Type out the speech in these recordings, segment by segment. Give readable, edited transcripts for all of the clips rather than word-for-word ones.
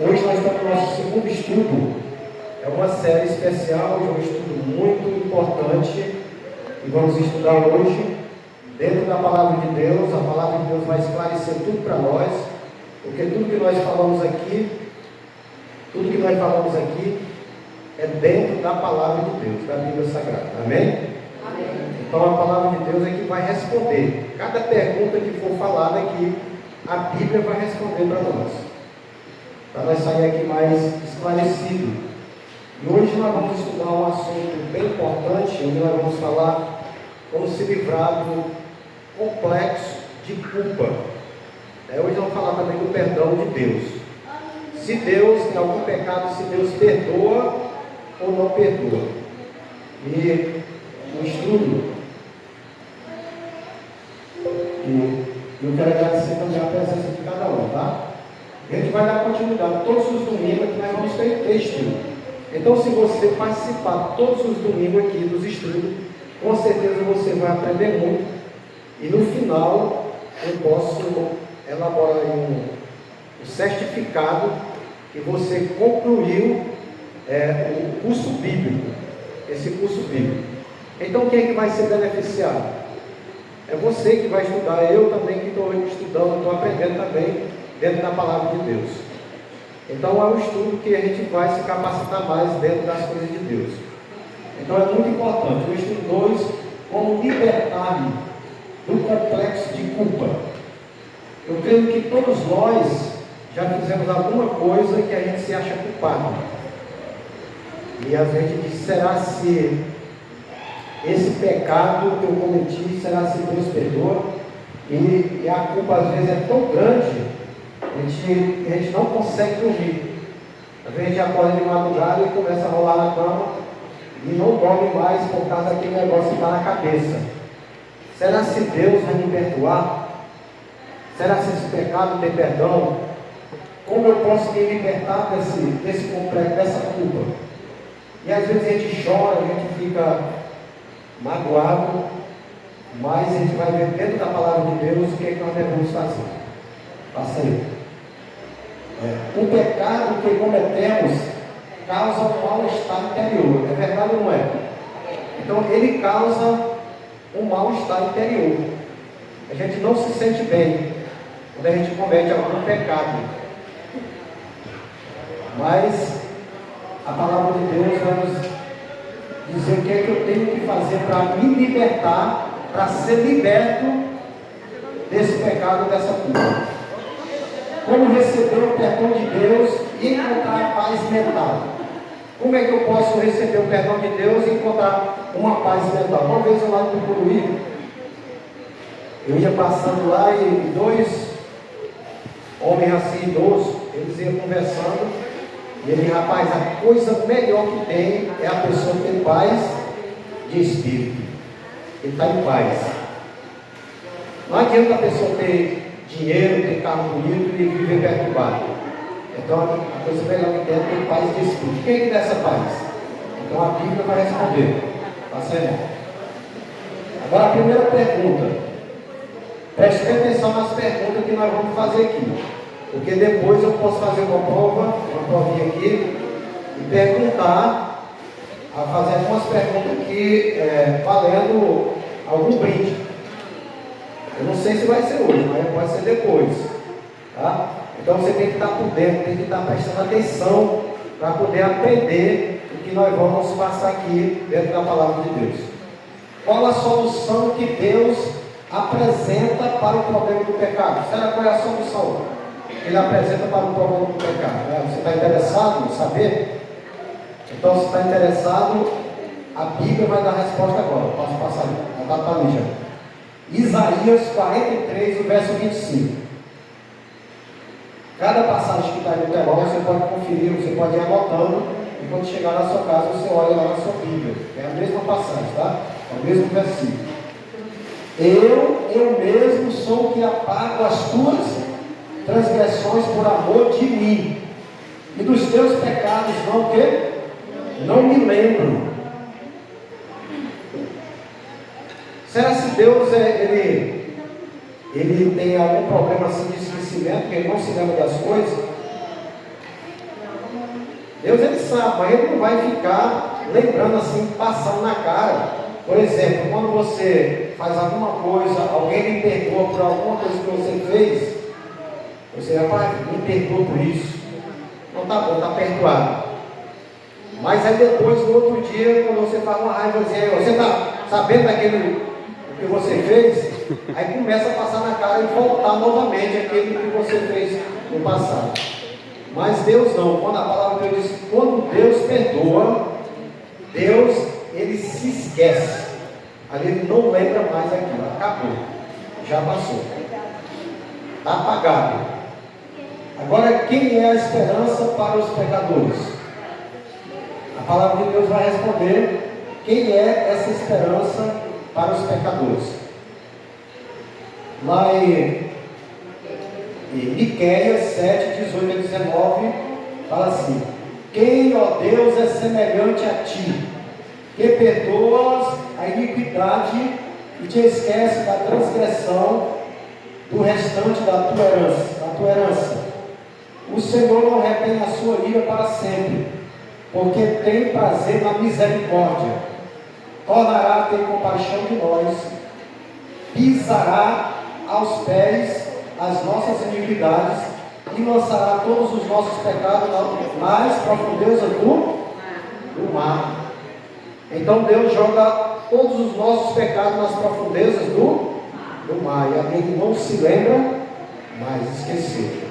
Hoje nós estamos no nosso segundo estudo. É uma série especial, de um estudo muito importante. E vamos estudar hoje, dentro da Palavra de Deus. A Palavra de Deus vai esclarecer tudo para nós. Porque tudo que nós falamos aqui é dentro da Palavra de Deus, da Bíblia Sagrada. Amém? Então a Palavra de Deus é que vai responder. Cada pergunta que for falada aqui, a Bíblia vai responder para nós. Para nós sair aqui mais esclarecido. E hoje nós vamos estudar um assunto bem importante, onde nós vamos falar como se livrar do complexo de culpa. Hoje vamos falar também do perdão de Deus. Se Deus tem algum pecado, se Deus perdoa ou não perdoa. E o estudo, e eu quero agradecer também a presença de cada um, tá? A gente vai dar continuidade todos os domingos que nós vamos ter estudo. Então, se você participar todos os domingos aqui dos estudos, com certeza você vai aprender muito. E no final, eu posso elaborar um certificado que você concluiu o curso bíblico. Esse curso bíblico. Então, quem é que vai ser beneficiado? É você que vai estudar, eu também que estou estudando, estou aprendendo também dentro da Palavra de Deus. Então é um estudo que a gente vai se capacitar mais dentro das coisas de Deus. Então é muito importante. O estudo 2, como libertar-me do complexo de culpa. Eu creio que todos nós já fizemos alguma coisa que a gente se acha culpado. E às vezes a gente diz, será se esse pecado que eu cometi, será se Deus perdoa? E a culpa às vezes é tão grande, a gente não consegue dormir. Às vezes a gente acorda de madrugada e começa a rolar na cama e não dorme mais por causa daquele negócio que está na cabeça. Será se Deus vai me perdoar? Será se esse pecado tem perdão? Como eu posso me libertar desse complexo, dessa culpa? E às vezes a gente chora, a gente fica magoado, mas a gente vai ver dentro da Palavra de Deus o que é que nós devemos fazer. Passa aí. O pecado que cometemos causa um mal-estar interior. É verdade ou não é? Então ele causa um mal-estar interior. A gente não se sente bem quando a gente comete algum pecado. Mas a Palavra de Deus vai nos dizer o que é que eu tenho que fazer para me libertar, para ser liberto desse pecado, dessa culpa. Como receber o perdão de Deus e encontrar a paz mental. Como é que eu posso receber o perdão de Deus e encontrar uma paz mental? Uma vez eu lá no Curuí, eu ia passando lá e dois homens assim idosos, eles iam conversando, e ele, rapaz, a coisa melhor que tem é a pessoa ter paz de espírito. Ele está em paz. Não adianta a pessoa ter dinheiro, ter carro bonito e viver perturbado. Então a coisa melhor que tem é ter paz de espírito. Quem é que dá essa paz? Então a Bíblia vai responder. Passa aí. Agora a primeira pergunta. Preste atenção nas perguntas que nós vamos fazer aqui. Porque depois eu posso fazer uma provinha aqui, e perguntar, fazer algumas perguntas aqui, valendo algum brinde. Eu não sei se vai ser hoje, mas pode ser depois. Tá? Então você tem que estar por dentro, tem que estar prestando atenção para poder aprender o que nós vamos passar aqui dentro da Palavra de Deus. Qual a solução que Deus apresenta para o problema do pecado? Será qual é a solução que Ele apresenta para o problema do pecado? Você está interessado em saber? Então, se está interessado, a Bíblia vai dar a resposta agora. Posso passar ali? Já está ali já. Isaías 43, o verso 25. Cada passagem que está aí no telão, você pode conferir, você pode ir anotando, e quando chegar na sua casa, você olha lá na sua Bíblia. É a mesma passagem, tá? É o mesmo versículo. Eu mesmo sou o que apago as tuas transgressões por amor de mim, e dos teus pecados não o quê? Não me lembro. Será se Deus ele tem algum problema assim de esquecimento, que ele não se lembra das coisas? Deus ele sabe, mas ele não vai ficar lembrando assim, passando na cara. Por exemplo, quando você faz alguma coisa, alguém lhe perdoa por alguma coisa que você fez, você, rapaz, me perdoa por isso. Não tá bom, tá perdoado. Mas aí depois, no outro dia, quando você faz uma raivazinha, você está sabendo daquele que você fez, aí começa a passar na cara e voltar novamente aquele que você fez no passado. Mas Deus não, quando a palavra de Deus diz, quando Deus perdoa, Deus, ele se esquece. Ali ele não lembra mais aquilo, acabou, já passou, está apagado. Agora, quem é a esperança para os pecadores? A palavra de Deus vai responder quem é essa esperança para os pecadores. Lá em Miqueias 7, 18 a 19, fala assim: quem, ó Deus, é semelhante a ti, que perdoas a iniquidade e te esquece da transgressão do restante da tua herança. O Senhor não retém a sua ira para sempre, porque tem prazer na misericórdia. Tornará a ter compaixão de nós, pisará aos pés as nossas iniquidades e lançará todos os nossos pecados nas mais profundezas do mar. Então Deus joga todos os nossos pecados nas profundezas do mar, e alguém que não se lembra mais, esqueceu.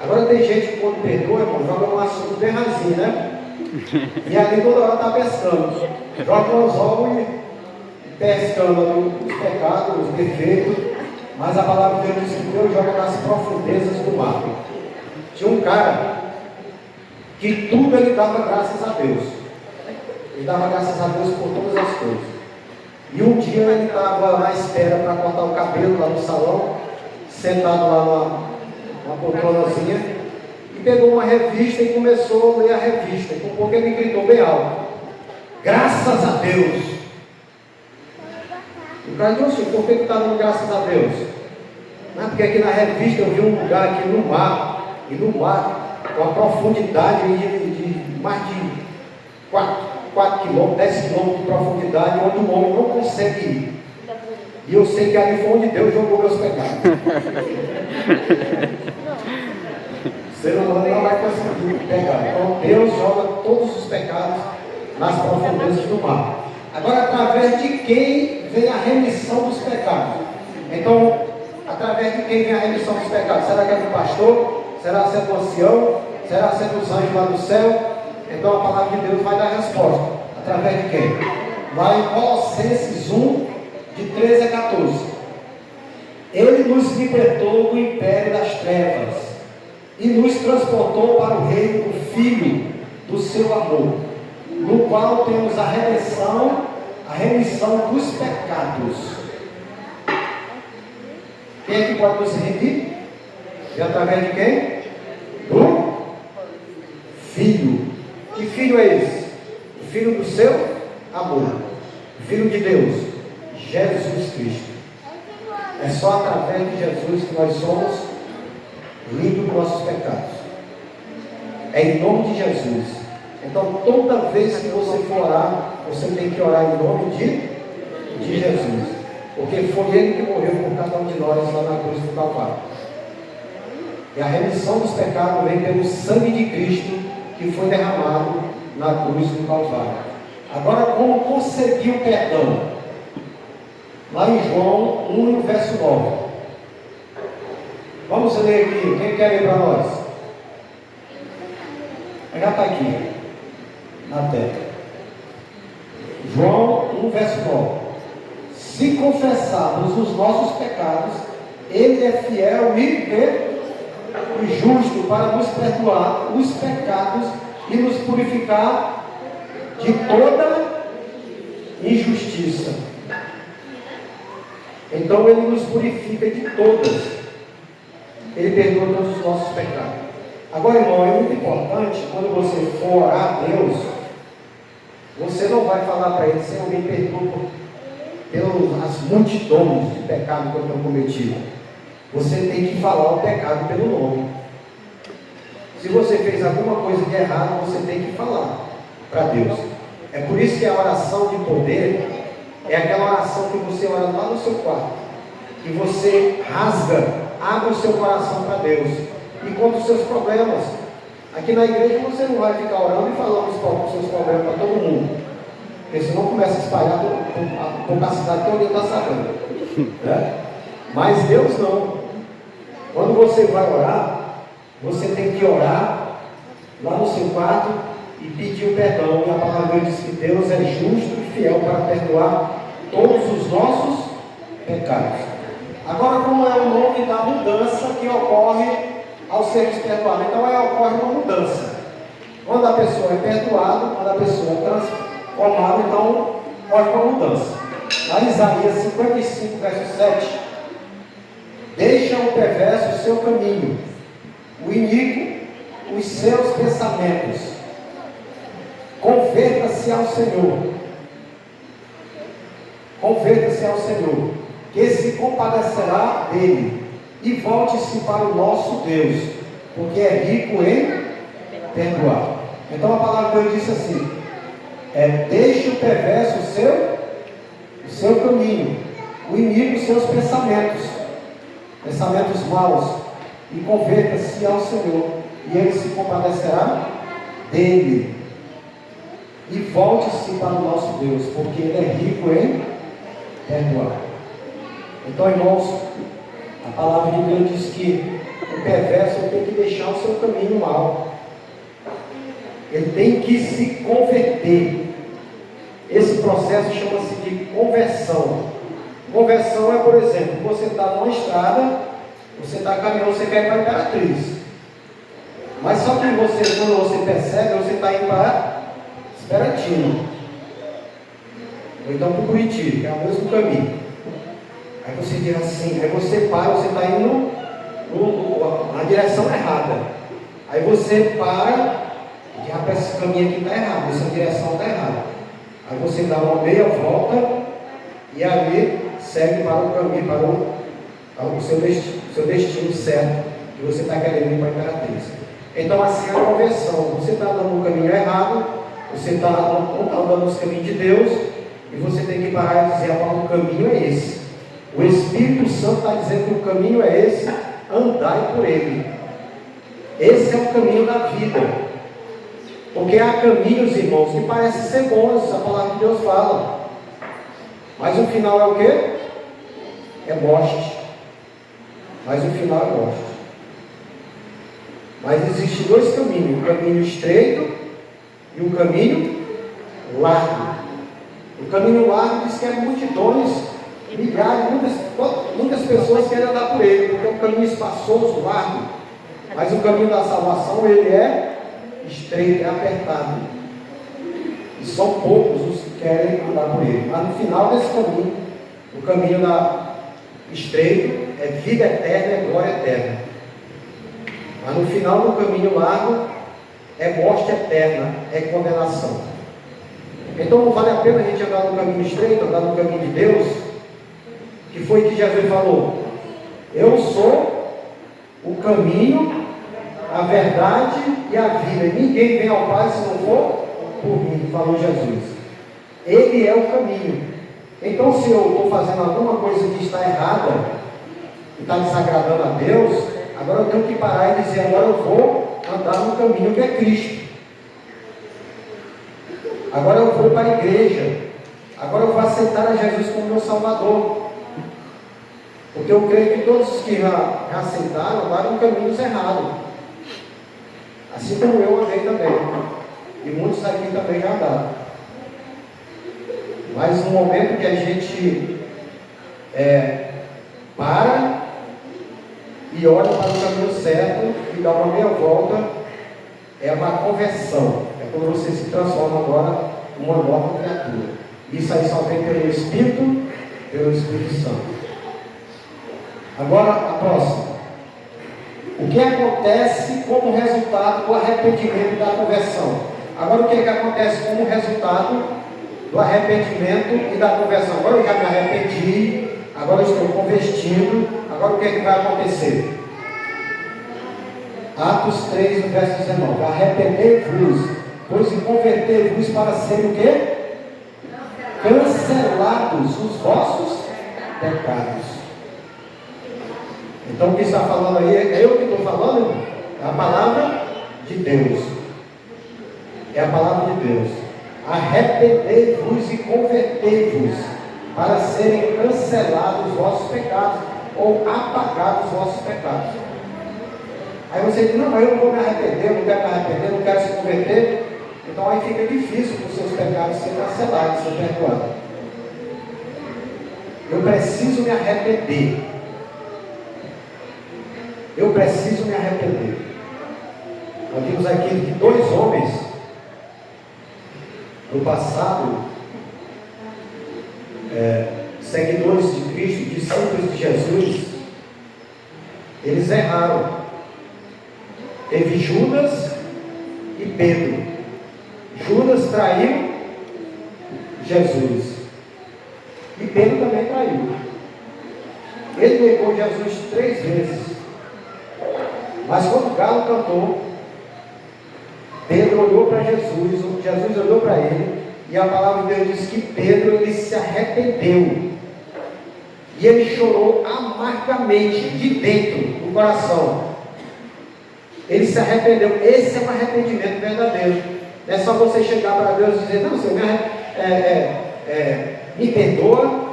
Agora tem gente que quando perdoa, irmão, joga um assunto bem rasinho, né? E ali toda hora está pescando, joga um anzol e pescando os pecados, os defeitos. Mas a palavra de Deus diz que Deus joga nas profundezas do mar. Tinha um cara que tudo ele dava graças a Deus. Ele dava graças a Deus por todas as coisas. E um dia ele estava na espera para cortar o cabelo lá no salão, sentado lá numa poltronazinha, e pegou uma revista e começou a ler a revista. Com pouco ele gritou bem alto: graças a Deus! O cara disse assim: por que está dando graças a Deus? Não, porque aqui na revista eu vi um lugar aqui no mar, e no mar, com a profundidade de mais de 4 quilômetros, 10 quilômetros de profundidade, onde o homem não consegue ir. E eu sei que ali foi onde Deus jogou meus pecados. O ser humano não vai conseguir pegar. Então Deus joga todos os pecados nas profundezas do mar. Agora, através de quem vem a remissão dos pecados? Então, através de quem vem a remissão dos pecados? Será que é do pastor? Será que é do ancião? Será que é dos anjos lá do céu? Então a palavra de Deus vai dar a resposta. Através de quem? Lá em Colossenses 1, de 13 a 14. Ele nos libertou do império das trevas e nos transportou para o reino do Filho do seu amor, no qual temos a remissão dos pecados. Quem é que pode nos remir? E através de quem? Do Filho. Que filho é esse? O Filho do seu amor. O Filho de Deus, Jesus Cristo. É só através de Jesus que nós somos limpos dos nossos pecados. É em nome de Jesus. Então, toda vez que você for orar, você tem que orar em nome de Jesus. Porque foi Ele que morreu por cada um de nós lá na cruz do Calvário. E a remissão dos pecados vem pelo sangue de Cristo que foi derramado na cruz do Calvário. Agora, como conseguir o perdão? Lá em João 1, verso 9. Vamos ler aqui. Quem quer ler para nós? Já está aqui na tela. João 1, verso 9. Se confessarmos os nossos pecados, Ele é fiel e justo para nos perdoar os pecados e nos purificar de toda injustiça. Então Ele nos purifica de todas. Ele perdoa todos os nossos pecados. Agora, irmão, é muito importante, quando você for orar a Deus, você não vai falar para Ele: Senhor, me perdoa pelas multidões de pecados que eu tenho cometido. Você tem que falar o pecado pelo nome. Se você fez alguma coisa de errado, você tem que falar para Deus. É por isso que a oração de poder é aquela oração que você ora lá no seu quarto, que você rasga, abre o seu coração para Deus e conta os seus problemas. Aqui na igreja você não vai ficar orando e falando os seus problemas para todo mundo, porque senão começa a espalhar por a cidade toda está sabendo, né? Mas Deus não. Quando você vai orar, você tem que orar lá no seu quarto e pedir o perdão. E a palavra diz que Deus é justo e fiel para perdoar todos os nossos pecados. Agora, como é o nome da mudança que ocorre ao sermos perdoados? Então, ocorre uma mudança. Quando a pessoa é perdoada, quando a pessoa é transformada, então ocorre uma mudança. Lá em Isaías 55, verso 7, deixa o perverso o seu caminho, o iníquo os seus pensamentos, converta-se ao Senhor, que se compadecerá dele, e volte-se para o nosso Deus, porque é rico em perdoar. Então a palavra de Deus disse assim: deixe o perverso o seu caminho, o inimigo os seus pensamentos maus, e converta-se ao Senhor, e ele se compadecerá dele, e volte-se para o nosso Deus, porque ele é rico em perdoar. Então, irmãos, a palavra de Deus diz que o perverso tem que deixar o seu caminho mal, ele tem que se converter. Esse processo chama-se de conversão. Conversão é, por exemplo, você está numa estrada, você está caminhando, você quer ir para a Imperatriz, mas só que você, quando você percebe, você está indo para Esperantino, ou então para o Buriti, que é o mesmo caminho. Aí você diz assim, aí você para, você está indo na direção errada. Aí você para e diz, rapaz, esse caminho aqui está errado, essa direção está errada. Aí você dá uma meia volta e ali segue para o caminho, para o seu destino certo, que você está querendo ir para a Imperatriz. Então assim é a conversão. Você está andando no caminho errado, você está andando nos caminhos de Deus, e você tem que parar e dizer, o caminho é esse. O Espírito Santo está dizendo que o caminho é esse, andai por ele. Esse é o caminho da vida. Porque há caminhos, irmãos, que parecem ser bons, a palavra de Deus fala, mas o final é o quê? É morte. Mas o final é morte. Mas existem dois caminhos, um caminho estreito e um caminho largo. O caminho largo diz que é multidões, milhares, muitas pessoas querem andar por ele, porque é um caminho espaçoso, largo. Mas o caminho da salvação, ele é estreito, é apertado. E são poucos os que querem andar por ele. Mas no final desse caminho, o caminho estreito é vida eterna, é glória eterna. Mas no final do caminho largo é morte eterna, é condenação. Então não vale a pena a gente andar no caminho estreito, andar no caminho de Deus, que foi que Jesus falou: eu sou o caminho, a verdade e a vida. Ninguém vem ao Pai se não for por mim, falou Jesus. Ele é o caminho. Então, se eu estou fazendo alguma coisa que está errada, que está desagradando a Deus, agora eu tenho que parar e dizer, agora eu vou andar no caminho que é Cristo. Agora eu vou para a igreja. Agora eu vou aceitar a Jesus como meu Salvador. Porque eu creio que todos os que já aceitaram andaram em caminhos errados. Assim como eu andei também. E muitos aqui também já andaram. Mas no momento que a gente para e olha para o caminho certo e dá uma meia volta, é uma conversão. É quando você se transforma agora em uma nova criatura. Isso aí só vem pelo Espírito Santo. Agora a próxima. O que acontece como resultado do arrependimento e da conversão? Agora o que acontece como resultado do arrependimento e da conversão? Agora eu já me arrependi, agora eu estou convertido, agora o que vai acontecer? Atos 3, no verso 19. Arrependei-vos, pois e convertei-vos para serem o quê? Cancelados os vossos pecados. Então o que está falando aí, é eu que estou falando? É a palavra de Deus. É a palavra de Deus. Arrependei-vos e convertei-vos para serem cancelados os vossos pecados, ou apagados os vossos pecados. Aí você diz, não, mas eu não vou me arrepender, eu não quero me arrepender, eu não quero se converter. Então aí fica difícil para os seus pecados serem cancelados, serem perdoados. Eu preciso me arrepender. Eu preciso me arrepender. Nós vimos aqui que 2 homens no passado, seguidores de Cristo, discípulos de Jesus, eles erraram. Teve Judas e Pedro. Judas traiu Jesus e Pedro também traiu. Ele negou Jesus 3 vezes. Mas quando o galo cantou, Pedro olhou para Jesus, Jesus olhou para ele, e a palavra de Deus diz que Pedro, ele se arrependeu, e ele chorou amargamente, de dentro do coração. Ele se arrependeu. Esse é um arrependimento verdadeiro. Não é só você chegar para Deus e dizer, não, Senhor, me perdoa.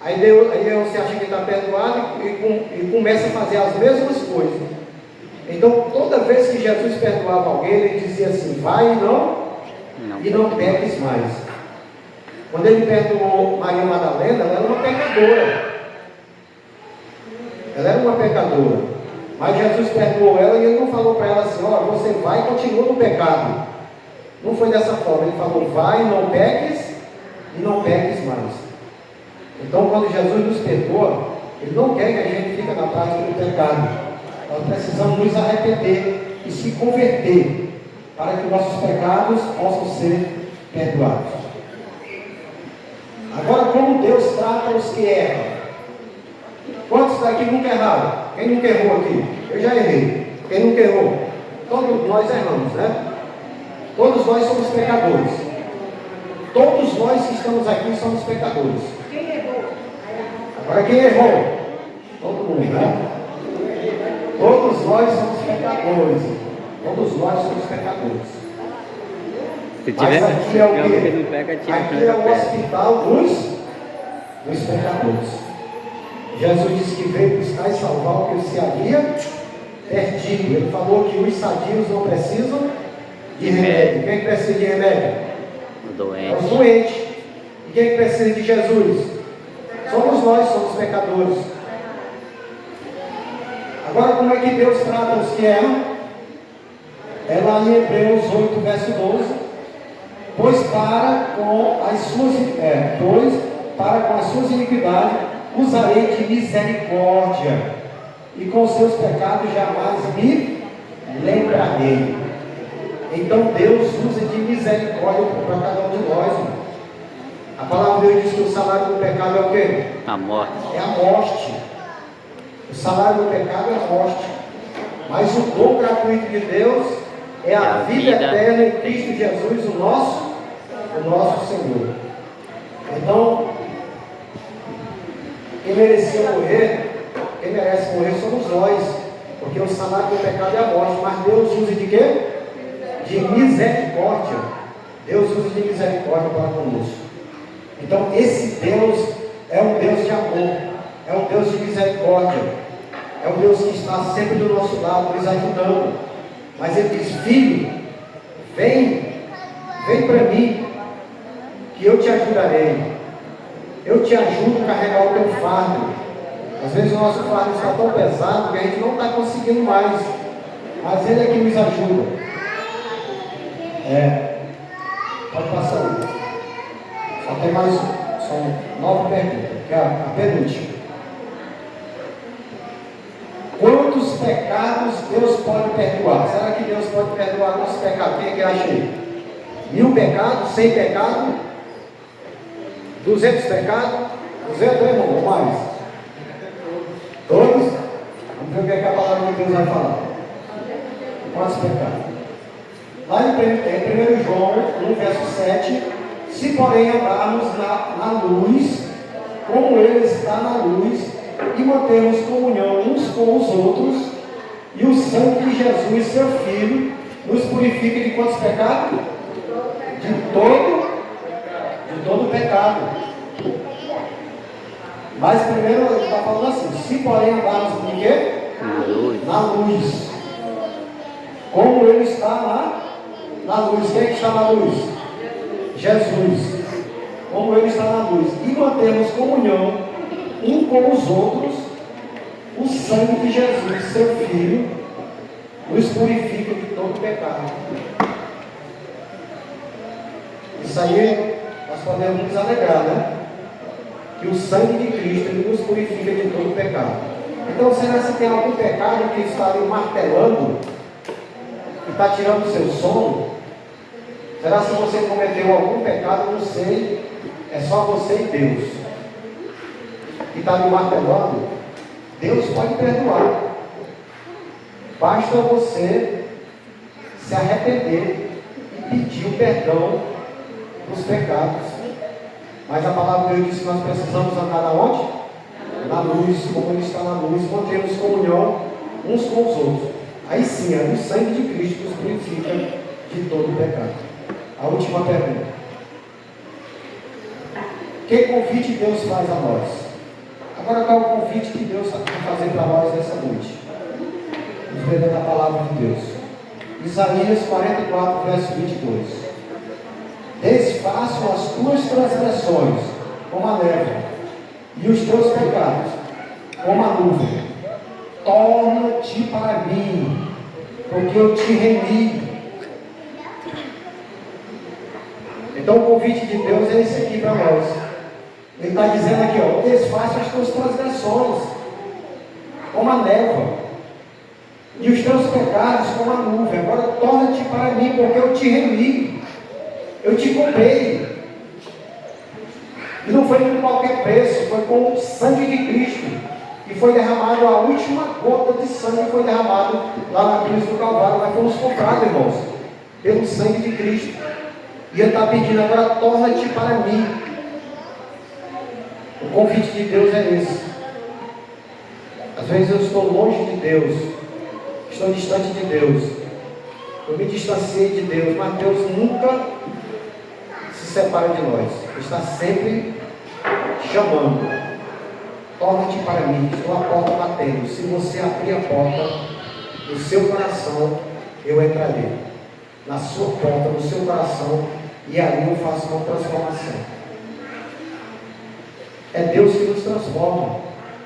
Aí você acha que está perdoado e começa a fazer as mesmas coisas. Então, toda vez que Jesus perdoava alguém, ele dizia assim, vai e não peques mais. Quando ele perdoou Maria Madalena, ela era uma pecadora. Ela era uma pecadora. Mas Jesus perdoou ela e ele não falou para ela assim, ó, você vai e continua no pecado. Não foi dessa forma. Ele falou, vai, não peques e não peques mais. Então, quando Jesus nos perdoa, ele não quer que a gente fique na prática do pecado. Nós precisamos nos arrepender e se converter para que nossos pecados possam ser perdoados. Agora, como Deus trata os que erram? Quantos daqui nunca erraram? Quem nunca errou aqui? Eu já errei. Quem nunca errou? Todos nós erramos, né? Todos nós somos pecadores. Todos nós que estamos aqui somos pecadores. Quem errou? Agora quem errou? Todo mundo, né? Todos nós somos pecadores. Todos nós somos pecadores. Mas aqui é o quê? Aqui é o hospital dos pecadores. Jesus disse que veio buscar e salvar o que se havia perdido. Ele falou que os sadios não precisam de remédio. Quem precisa de remédio? É os doentes. E quem precisa de Jesus? Somos nós, somos pecadores. Agora, como é que Deus trata os que erram? É lá em Hebreus 8, verso 12. Pois para com as suas iniquidades usarei de misericórdia, e com seus pecados jamais me lembrarei. Então Deus usa de misericórdia para cada um de nós. A palavra de Deus diz que o salário do pecado é o quê? A morte. É a morte. O salário do pecado é a morte. Mas o dom gratuito de Deus é a vida eterna em Cristo Jesus, o nosso Senhor. Então, quem merece morrer somos nós, porque o salário do pecado é a morte. Mas Deus usa de quê? De misericórdia. Deus usa de misericórdia para conosco. Então esse Deus é um Deus de amor, é um Deus de misericórdia, é um Deus que está sempre do nosso lado, nos ajudando. Mas Ele diz, filho, vem para mim, que eu te ajudarei. Eu te ajudo a carregar o teu fardo. Às vezes o nosso fardo está tão pesado que a gente não está conseguindo mais. Mas Ele é que nos ajuda. Pode passar aí. Só tem mais 9 perguntas, que é a penúltima. Quantos pecados Deus pode perdoar? Será que Deus pode perdoar nossos pecados? Quem é que acha aí? 1000 pecados? 100 pecados? 200 pecados? 200, irmão, ou mais? Todos? Vamos ver o que a palavra de Deus vai falar. Quantos pecados? Lá em 1 João 1, verso 7, se porém andarmos na luz, como Ele está na luz, e mantermos comunhão uns com os outros, e o sangue de Jesus, seu Filho, nos purifica de quantos pecados? De todo pecado. Mas primeiro ele está falando assim, se porém andarmos em quê? Na luz. Como Ele está na luz. Quem é que está na luz? Jesus. Como Ele está na luz. E mantemos comunhão um com os outros, o sangue de Jesus, seu Filho, nos purifica de todo pecado. Isso aí nós podemos nos alegrar, né? Que o sangue de Cristo ele nos purifica de todo pecado. Então, será que tem algum pecado que está ali martelando, que está tirando o seu sono? Será que você cometeu algum pecado? Não sei, é só você e Deus. Que está ali martelando? Deus pode perdoar. Basta você se arrepender e pedir o perdão dos pecados. Mas a palavra de Deus diz que nós precisamos andar aonde? Na luz, como Ele está na luz, mantemos comunhão uns com os outros. Aí sim, o sangue de Cristo nos purifica de todo pecado. A última pergunta. Que convite Deus faz a nós? Agora qual é o convite que Deus vai fazer para nós nessa noite? Nos ver da palavra de Deus. Isaías 44, verso 22. Desfaçam as tuas transgressões como a neve, e os teus pecados como a nuvem. Torna-te para mim, porque eu te remi. Então o convite de Deus é esse aqui para nós. Ele está dizendo aqui, ó, desfaça as tuas transgressões como a névoa, e os teus pecados como a nuvem. Agora torna-te para mim, porque eu te remi. Eu te comprei. E não foi com qualquer preço, foi com o sangue de Cristo. E foi derramado, a última gota de sangue foi derramado lá na cruz do Calvário. Nós fomos comprados, irmãos, pelo sangue de Cristo. E Ele está pedindo agora, torna-te para mim. O convite de Deus é esse. Às vezes eu estou longe de Deus, estou distante de Deus, eu me distanciei de Deus, mas Deus nunca se separa de nós. Ele está sempre chamando. Torna-te para mim, estou à porta batendo. Se você abrir a porta no seu coração, eu entrarei. Na sua porta, no seu coração, e ali eu faço uma transformação. É Deus que nos transforma.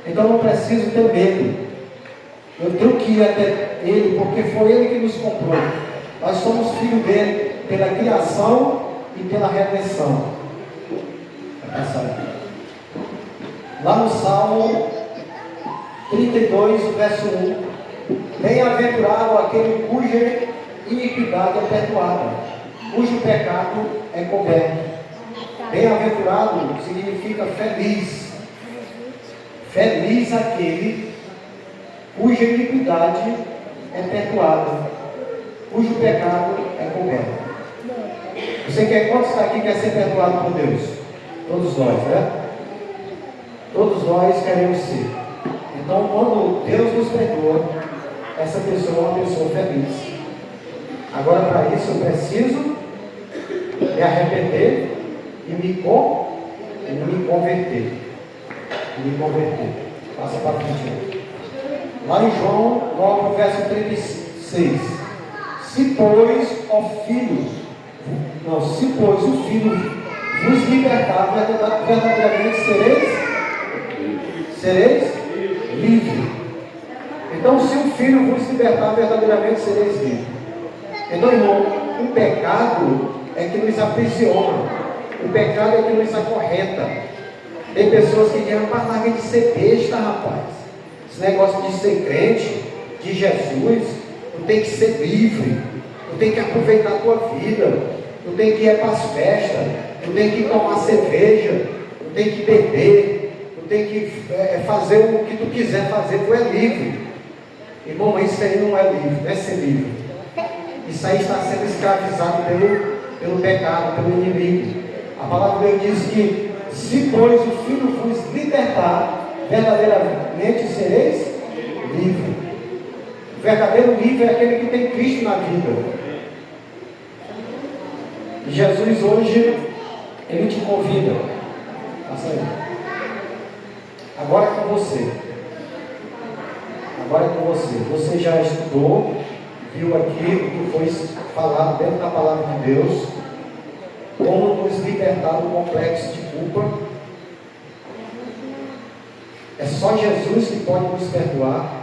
Então eu não preciso ter medo. Eu tenho que ir até Ele, porque foi Ele que nos comprou. Nós somos filhos dele pela criação e pela redenção. Vai passar aqui. Lá no Salmo 32, verso 1. Bem-aventurado aquele cuja iniquidade é perdoada, cujo pecado é coberto. Bem-aventurado significa feliz. Feliz aquele cuja iniquidade é perdoada, cujo pecado é coberto. Você quer, quantos está aqui quer ser perdoado por Deus? Todos nós, né? Todos nós queremos ser. Então, quando Deus nos perdoa, essa pessoa é uma pessoa feliz. Agora, para isso, eu preciso me arrepender e me converter. Passa para frente. Lá em João 9, verso 36. Se pois o Filho vos libertar, verdadeiramente sereis livres. Então, se o Filho vos libertar, verdadeiramente sereis livres. Então, irmão, o pecado é que nos aprisiona. O pecado é que nos acorrenta. Tem pessoas que dizem, rapaz, larga de ser besta, rapaz. Esse negócio de ser crente, de Jesus, tu tem que ser livre. Tu tem que aproveitar a tua vida. Tu tem que ir para as festas. Tu tem que tomar cerveja. Tu tem que beber. Tu tem que fazer o que tu quiser fazer. Tu é livre. Irmão, isso aí não é livre, não é ser livre. Isso aí está sendo escravizado pelo pecado, pelo inimigo. A palavra de Deus diz que, se pois o Filho vos libertar, verdadeiramente sereis livres. O verdadeiro livre é aquele que tem Cristo na vida. E Jesus hoje, Ele te convida. Passa aí. Agora é com você. Agora é com você. Você já estudou, viu aqui o que foi falado dentro da palavra de Deus, como nos libertar do complexo de culpa. É só Jesus que pode nos perdoar.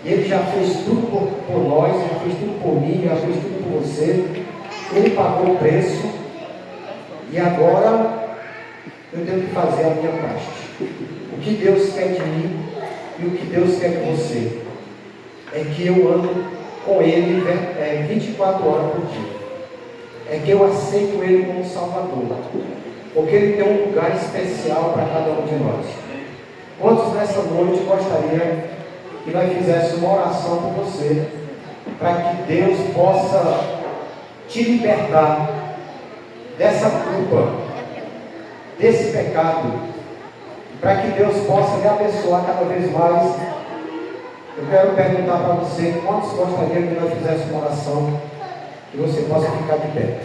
E Ele já fez tudo por nós, já fez tudo por mim, já fez tudo por você. Ele pagou o preço. E agora eu tenho que fazer a minha parte. O que Deus quer de mim e o que Deus quer de você é que eu ando com Ele 24 horas por dia. É que eu aceito Ele como Salvador. Porque Ele tem um lugar especial para cada um de nós. Quantos nessa noite gostaria que nós fizéssemos uma oração por você, para que Deus possa te libertar dessa culpa, desse pecado, para que Deus possa lhe abençoar cada vez mais? Eu quero perguntar para você, quantos gostariam que nós fizéssemos uma oração, que você possa ficar de pé?